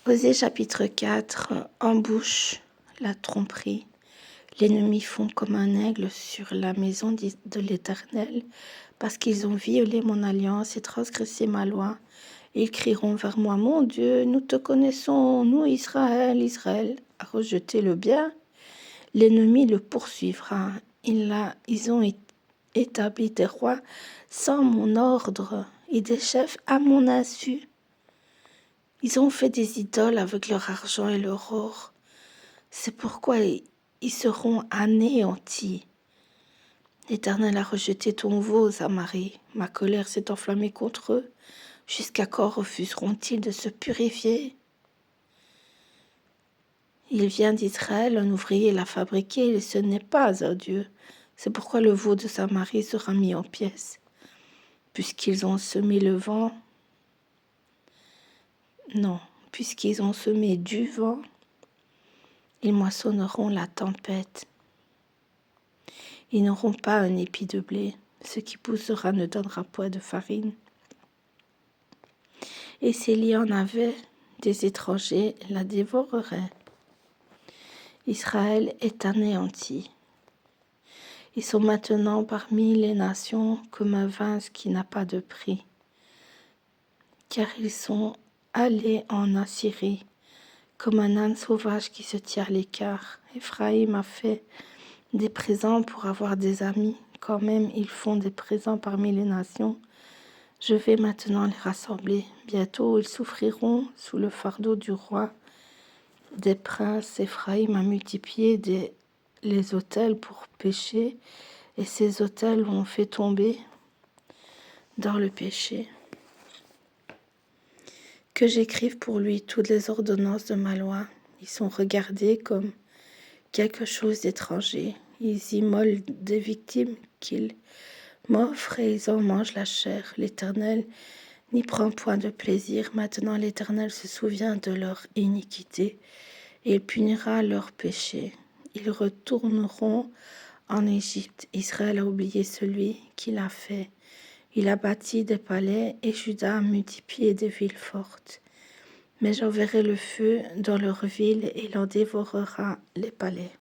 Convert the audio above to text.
Osée chapitre 4, embouche la tromperie. L'ennemi fond comme un aigle sur la maison de l'Éternel, parce qu'ils ont violé mon alliance et transgressé ma loi. Ils crieront vers moi, mon Dieu, nous te connaissons, nous Israël, Israël a rejeté le bien. L'ennemi le poursuivra. Ils ont établi des rois sans mon ordre et des chefs à mon insu. Ils ont fait des idoles avec leur argent et leur or. C'est pourquoi ils seront anéantis. L'Éternel a rejeté ton veau, Samarie. Ma colère s'est enflammée contre eux. Jusqu'à quand refuseront-ils de se purifier? Il vient d'Israël, un ouvrier l'a fabriqué, et ce n'est pas un Dieu. C'est pourquoi le veau de Samarie sera mis en pièces. Puisqu'ils ont semé le vent, non, puisqu'ils ont semé du vent, ils moissonneront la tempête. Ils n'auront pas un épi de blé. Ce qui poussera ne donnera point de farine. Et s'il y en avait des étrangers, la dévoreraient. Israël est anéanti. Ils sont maintenant parmi les nations comme un vin qui n'a pas de prix. Car ils sont allés en Assyrie, comme un âne sauvage qui se tient à l'écart. Éphraïm a fait des présents pour avoir des amis. Quand même, ils font des présents parmi les nations. Je vais maintenant les rassembler. Bientôt, ils souffriront sous le fardeau du roi. Des princes, Éphraïm a multiplié les autels pour pécher, et ces autels l'ont fait tomber dans le péché. Que j'écrive pour lui toutes les ordonnances de ma loi. Ils sont regardés comme quelque chose d'étranger. Ils immolent des victimes qu'ils m'offrent et ils en mangent la chair. L'Éternel n'y prend point de plaisir. Maintenant l'Éternel se souvient de leur iniquité et il punira leur péché. Ils retourneront en Égypte. Israël a oublié celui qui l'a fait. Il a bâti des palais et Juda a multiplié des villes fortes. Mais j'enverrai le feu dans leurs villes et il en dévorera les palais.